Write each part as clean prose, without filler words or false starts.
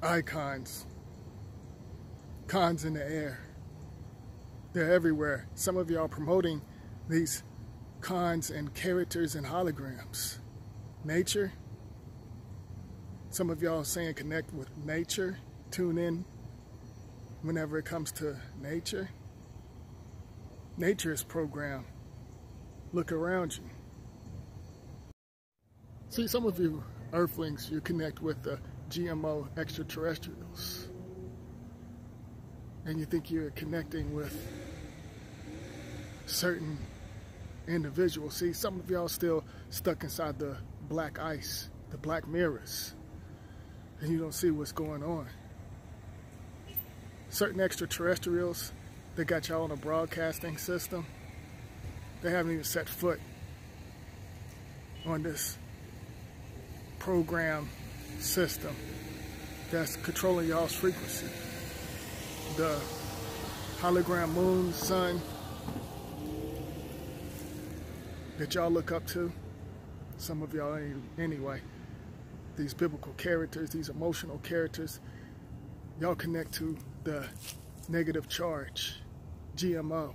icons, cons in the air. They're everywhere. Some of y'all promoting these cons and characters and holograms. Nature. Some of y'all saying connect with nature. Tune in whenever it comes to nature. Nature is programmed. Look around you. See, some of you earthlings, you connect with the GMO extraterrestrials. And you think you're connecting with certain individuals. See, some of y'all still stuck inside the black ice, the black mirrors, and you don't see what's going on. Certain extraterrestrials, they got y'all on a broadcasting system. They haven't even set foot on this program system that's controlling y'all's frequency. The hologram moon, sun that y'all look up to, some of y'all anyway, these biblical characters, these emotional characters, y'all connect to the negative charge, GMO,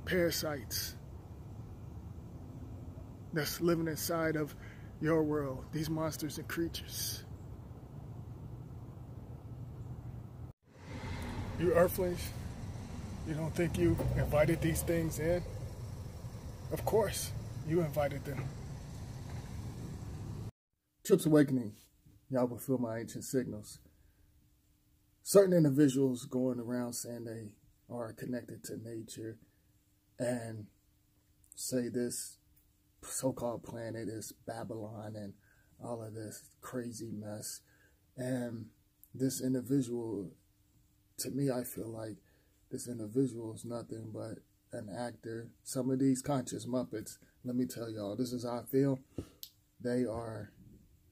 parasites that's living inside of your world, these monsters and creatures. You earthlings, you don't think you invited these things in? Of course, you invited them. Trips Awakening, y'all will feel my ancient signals. Certain individuals going around saying they are connected to nature and say this so-called planet is Babylon and all of this crazy mess. And this individual, to me, I feel like this individual is nothing but an actor. Some of these conscious Muppets, let me tell y'all, this is how I feel. They are,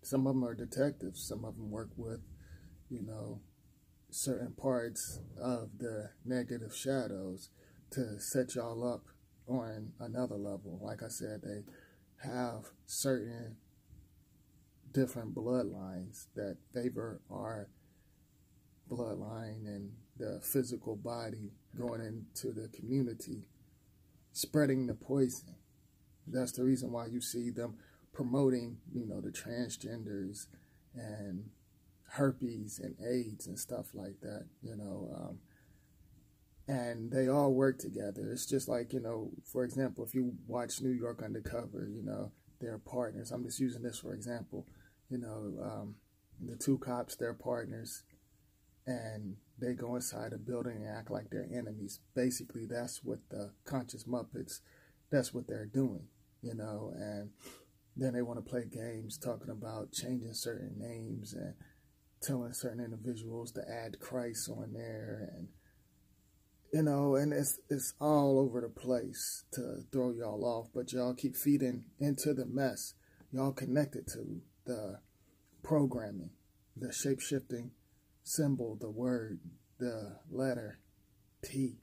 some of them are detectives. Some of them work with, you know, certain parts of the negative shadows to set y'all up on another level. Like I said, they have certain different bloodlines that favor our bloodline and the physical body going into the community, spreading the poison. That's the reason why you see them promoting, you know, the transgenders and herpes and AIDS and stuff like that, you know, and they all work together. It's just like, you know, for example, if you watch New York Undercover, you know, they're partners. I'm just using this for example. You know, the two cops, they're partners, and they go inside a building and act like they're enemies. Basically, that's what the conscious Muppets, that's what they're doing, you know, and then they want to play games talking about changing certain names and telling certain individuals to add Christ on there, and you know, and it's all over the place to throw y'all off, but y'all keep feeding into the mess. Y'all connected to the programming, the shape-shifting symbol, the word, the letter T.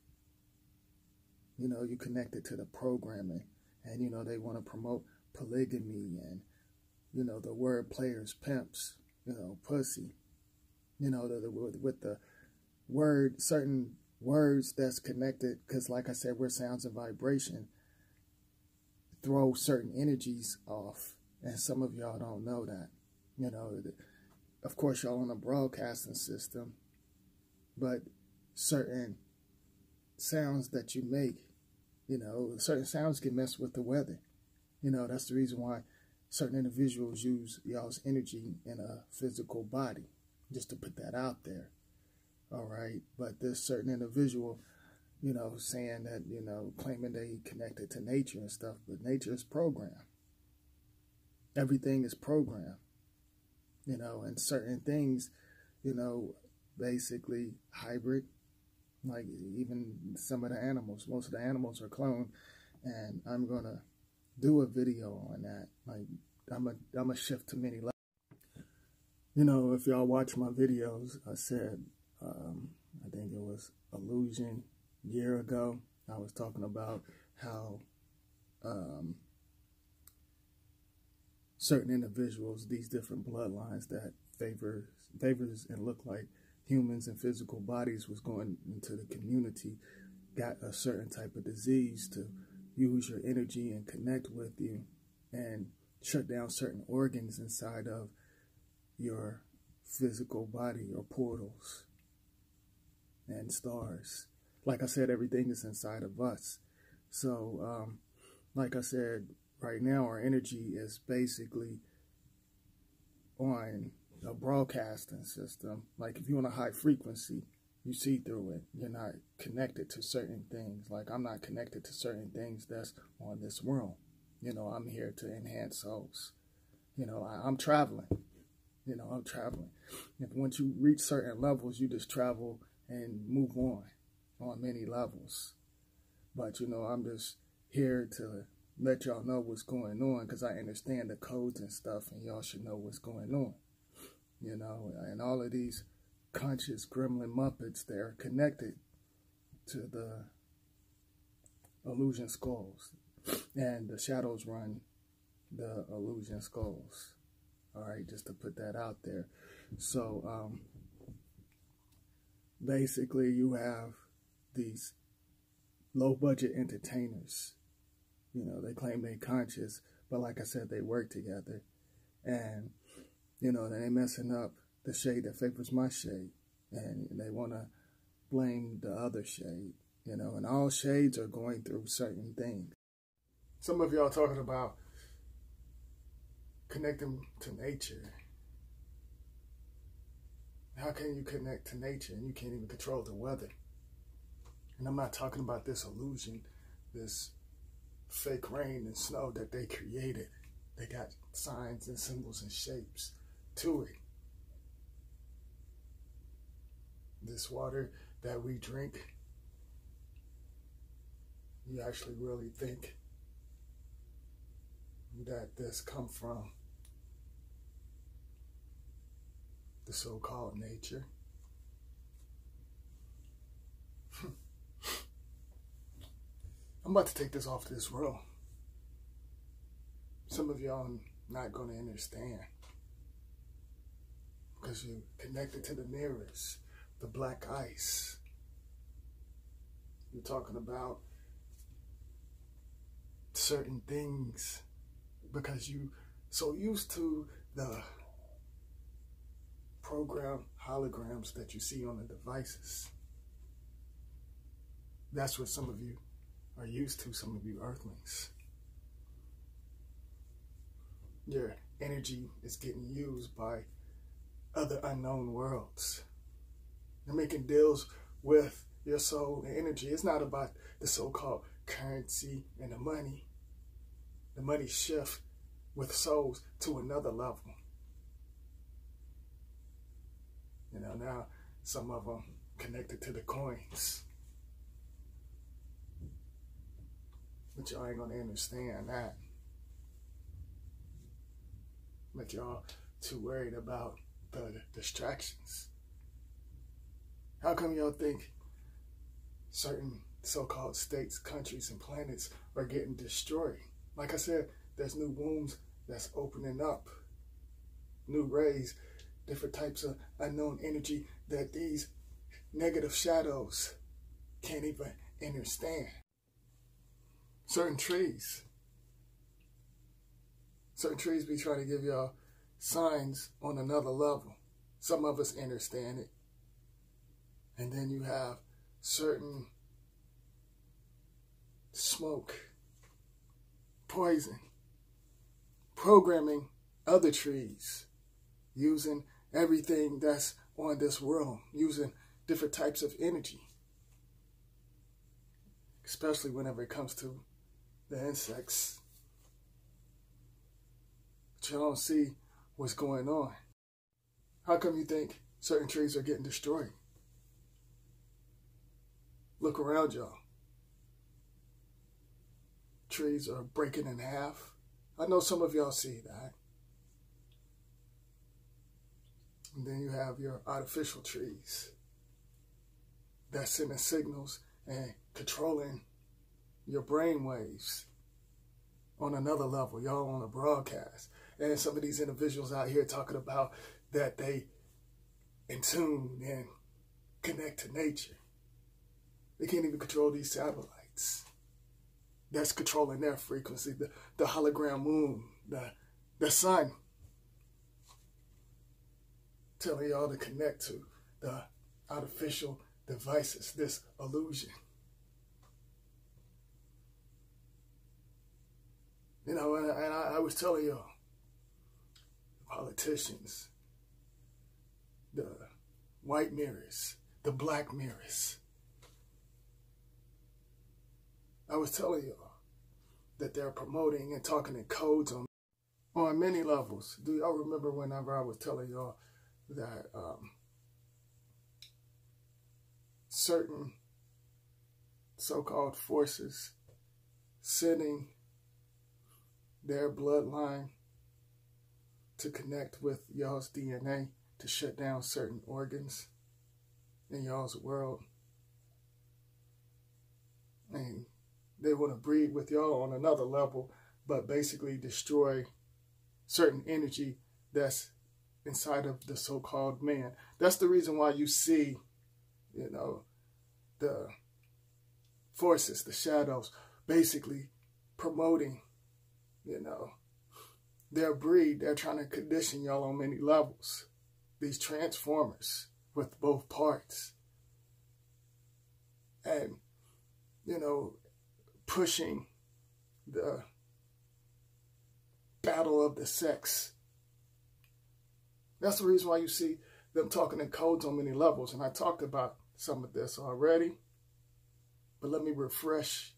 You know, you connected to the programming, and you know, they want to promote polygamy and, you know, the word players, pimps, you know, pussy. You know, with the word, certain words that's connected, because like I said, we're sounds and vibration, throw certain energies off, and some of y'all don't know that. You know, of course, y'all on a broadcasting system, but certain sounds that you make, you know, certain sounds can mess with the weather. You know, that's the reason why certain individuals use y'all's energy in a physical body, just to put that out there. All right. But this certain individual, you know, saying that, you know, claiming they connected to nature and stuff, but nature is programmed. Everything is programmed, you know, and certain things, you know, basically hybrid, like even some of the animals, most of the animals are cloned, and I'm going to do a video on that. Like, I'm a shift to many levels. You know, if y'all watch my videos, I said, I think it was Illusion a year ago, I was talking about how certain individuals, these different bloodlines that favors and looked like humans and physical bodies was going into the community, got a certain type of disease to use your energy and connect with you and shut down certain organs inside of your physical body, your portals and stars. Like I said, everything is inside of us. So, like I said, right now our energy is basically on a broadcasting system. Like if you're on a high frequency, you see through it. You're not connected to certain things. Like I'm not connected to certain things that's on this world. You know, I'm here to enhance souls. You know, I'm traveling. You know, I'm traveling. If once you reach certain levels, you just travel and move on many levels. But, you know, I'm just here to let y'all know what's going on because I understand the codes and stuff, and y'all should know what's going on. You know, and all of these conscious gremlin Muppets, they're connected to the illusion skulls, and the shadows run the illusion skulls. All right, just to put that out there. So basically you have these low budget entertainers. You know, they claim they're conscious, but like I said, they work together, and you know, they messing up the shade that favors my shade, and they want to blame the other shade, you know, and all shades are going through certain things. Some of y'all talking about connecting to nature. How can you connect to nature and you can't even control the weather? And I'm not talking about this illusion, this fake rain and snow that they created. They got signs and symbols and shapes to it. This water that we drink, you actually really think that this come from the so-called nature? I'm about to take this off this room. Some of y'all not going to understand because you're connected to the mirrors, the black ice. You're talking about certain things because you so used to the program holograms that you see on the devices. That's what some of you are used to, some of you earthlings. Your energy is getting used by other unknown worlds. They're making deals with your soul and energy. It's not about the so-called currency and the money. The money shift with souls to another level. You know, now some of them connected to the coins. But y'all ain't gonna understand that. But y'all too worried about the distractions. How come y'all think certain so-called states, countries, and planets are getting destroyed? Like I said, there's new wombs that's opening up, new rays, different types of unknown energy that these negative shadows can't even understand. Certain trees be trying to give y'all signs on another level. Some of us understand it. And then you have certain smoke, poison, programming other trees, using everything that's on this world, using different types of energy, especially whenever it comes to the insects. But you don't see what's going on. How come you think certain trees are getting destroyed? Look around y'all. Trees are breaking in half. I know some of y'all see that. And then you have your artificial trees that's sending signals and controlling your brain waves on another level. Y'all on a broadcast. And some of these individuals out here talking about that they in tune and connect to nature. They can't even control these satellites. That's controlling their frequency. The hologram moon, the sun, telling y'all to connect to the artificial devices, this illusion. You know, and I was telling y'all, the politicians, the white mirrors, the black mirrors. I was telling y'all that they're promoting and talking in codes on many levels. Do y'all remember whenever I was telling y'all that certain so-called forces sending their bloodline to connect with y'all's DNA to shut down certain organs in y'all's world? And they want to breed with y'all on another level, but basically destroy certain energy that's inside of the so-called man. That's the reason why you see, you know, the forces, the shadows, basically promoting, you know, their breed. They're trying to condition y'all on many levels. These transformers with both parts. And, you know, pushing the battle of the sex. That's the reason why you see them talking in codes on many levels. And I talked about some of this already. But let me refresh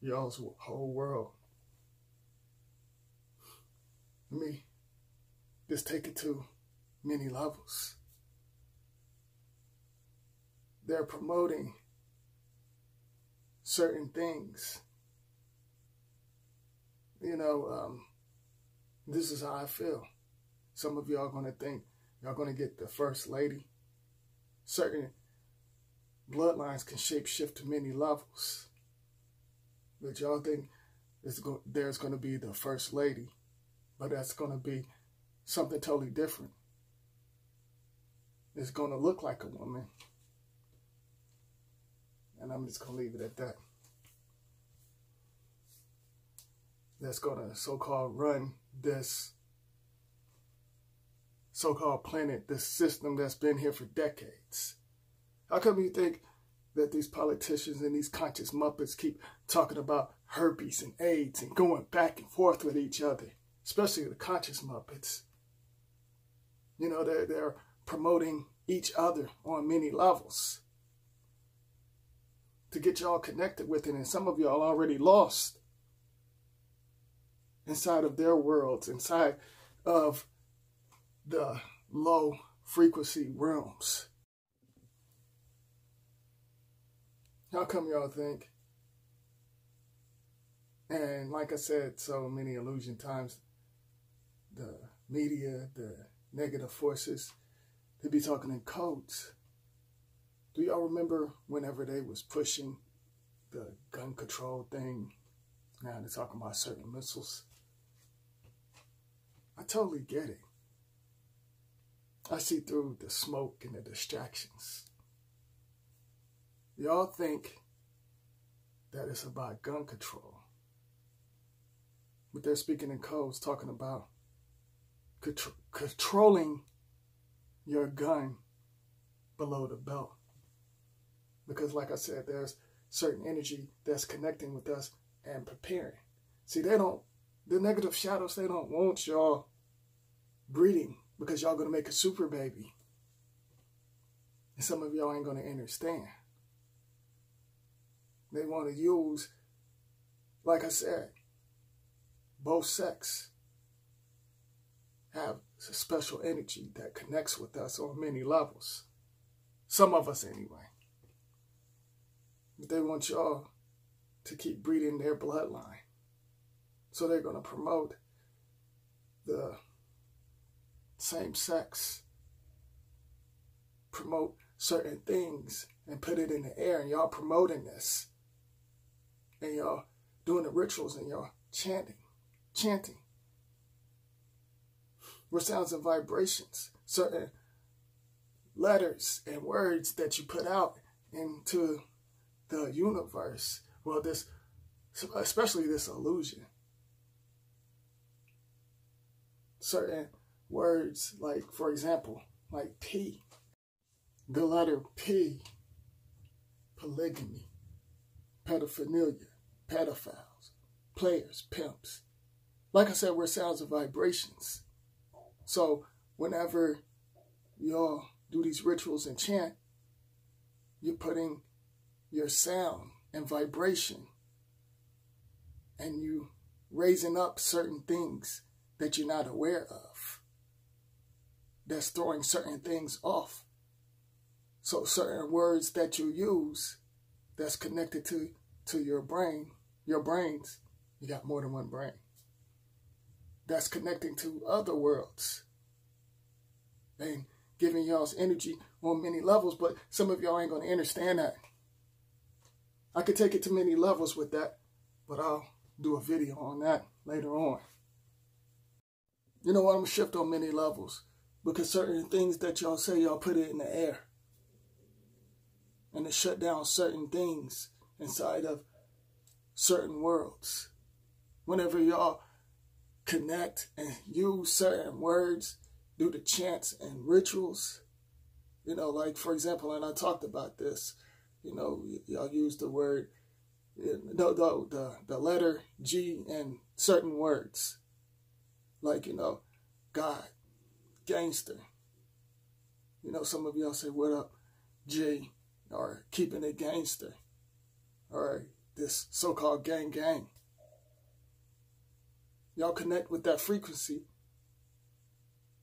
y'all's whole world. Let me just take it to many levels. They're promoting certain things. You know, this is how I feel. Some of y'all are going to think y'all going to get the first lady. Certain bloodlines can shape shift to many levels. But y'all think there's going to be the first lady. But that's going to be something totally different. It's going to look like a woman. And I'm just going to leave it at that. That's going to so-called run this so-called planet, this system that's been here for decades. How come you think that these politicians and these conscious Muppets keep talking about herpes and AIDS and going back and forth with each other? Especially the conscious Muppets. You know, they're promoting each other on many levels to get y'all connected with it. And some of y'all already lost inside of their worlds, inside of the low frequency realms. How come y'all think? And like I said so many illusion times, the media, the negative forces, they be talking in codes. Do y'all remember whenever they was pushing the gun control thing? Now they're talking about certain missiles. I totally get it. I see through the smoke and the distractions. Y'all think that it's about gun control. But they're speaking in codes, talking about controlling your gun below the belt. Because like I said, there's certain energy that's connecting with us and preparing. See, the negative shadows, they don't want y'all breeding because y'all gonna make a super baby. And some of y'all ain't gonna understand. They want to use, like I said, both sex have a special energy that connects with us on many levels. Some of us anyway. But they want y'all to keep breeding their bloodline. So they're going to promote the same sex, promote certain things and put it in the air, and y'all promoting this. And y'all doing the rituals and y'all chanting. We're sounds and vibrations. certain letters and words that you put out into the universe. Well, especially this illusion. Certain words, like, for example, like P. The letter P, polygamy, pedophilia, pedophiles, players, pimps. Like I said, we're sounds and vibrations. So whenever y'all do these rituals and chant, you're putting your sound and vibration, and you raising up certain things that you're not aware of. That's throwing certain things off. So certain words that you use that's connected to your brains, you got more than one brain, that's connecting to other worlds and giving y'all's energy on many levels, but some of y'all ain't going to understand that. I could take it to many levels with that, but I'll do a video on that later on. You know what? I'm going to shift on many levels, because certain things that y'all say, y'all put it in the air. And to shut down certain things inside of certain worlds. Whenever y'all connect and use certain words, do the chants and rituals, you know, like, for example, and I talked about this, you know, y'all use the word, the letter G in certain words. Like, you know, God, gangster. You know, some of y'all say, what up, G? Or keeping it gangster, or this so-called gang. Y'all connect with that frequency.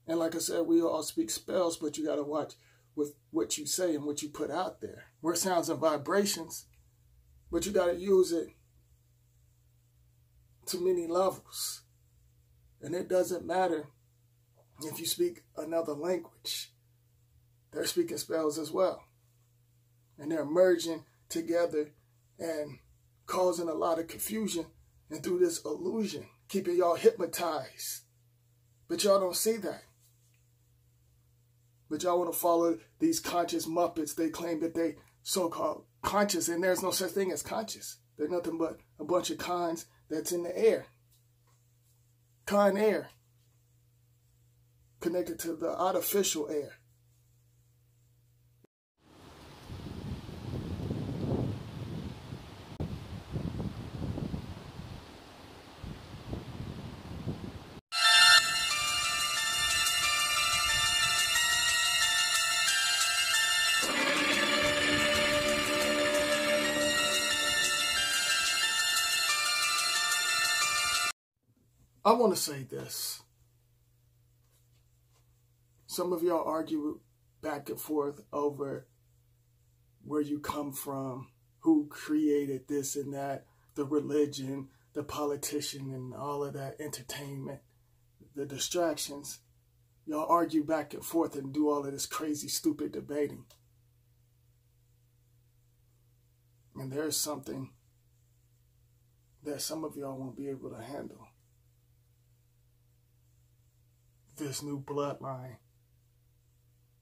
And like I said, we all speak spells, but you got to watch with what you say and what you put out there. We're sounds and vibrations, but you got to use it to many levels. And it doesn't matter if you speak another language. They're speaking spells as well. And they're merging together and causing a lot of confusion, and through this illusion, keeping y'all hypnotized. But y'all don't see that. But y'all want to follow these conscious Muppets. They claim that they so-called conscious, and there's no such thing as conscious. They're nothing but a bunch of cons that's in the air. Con air. Connected to the artificial air. I want to say this. Some of y'all argue back and forth over where you come from, who created this and that, the religion, the politician, and all of that entertainment, the distractions. Y'all argue back and forth and do all of this crazy, stupid debating. And there's something that some of y'all won't be able to handle. This new bloodline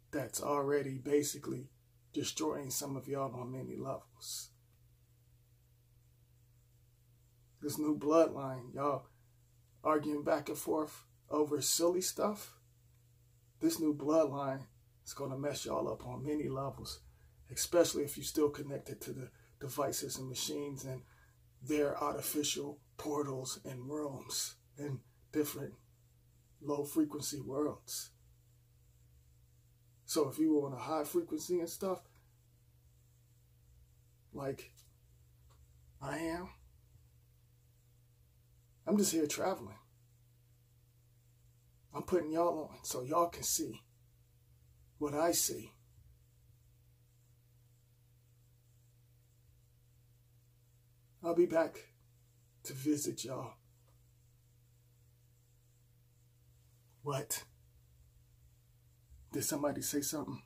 that's already basically destroying some of y'all on many levels. This new bloodline, y'all arguing back and forth over silly stuff. This new bloodline is going to mess y'all up on many levels, especially if you're still connected to the devices and machines and their artificial portals and rooms and different low frequency worlds. So if you were on a high frequency and stuff, like I am, I'm just here traveling. I'm putting y'all on so y'all can see what I see. I'll be back to visit y'all. What? Did somebody say something?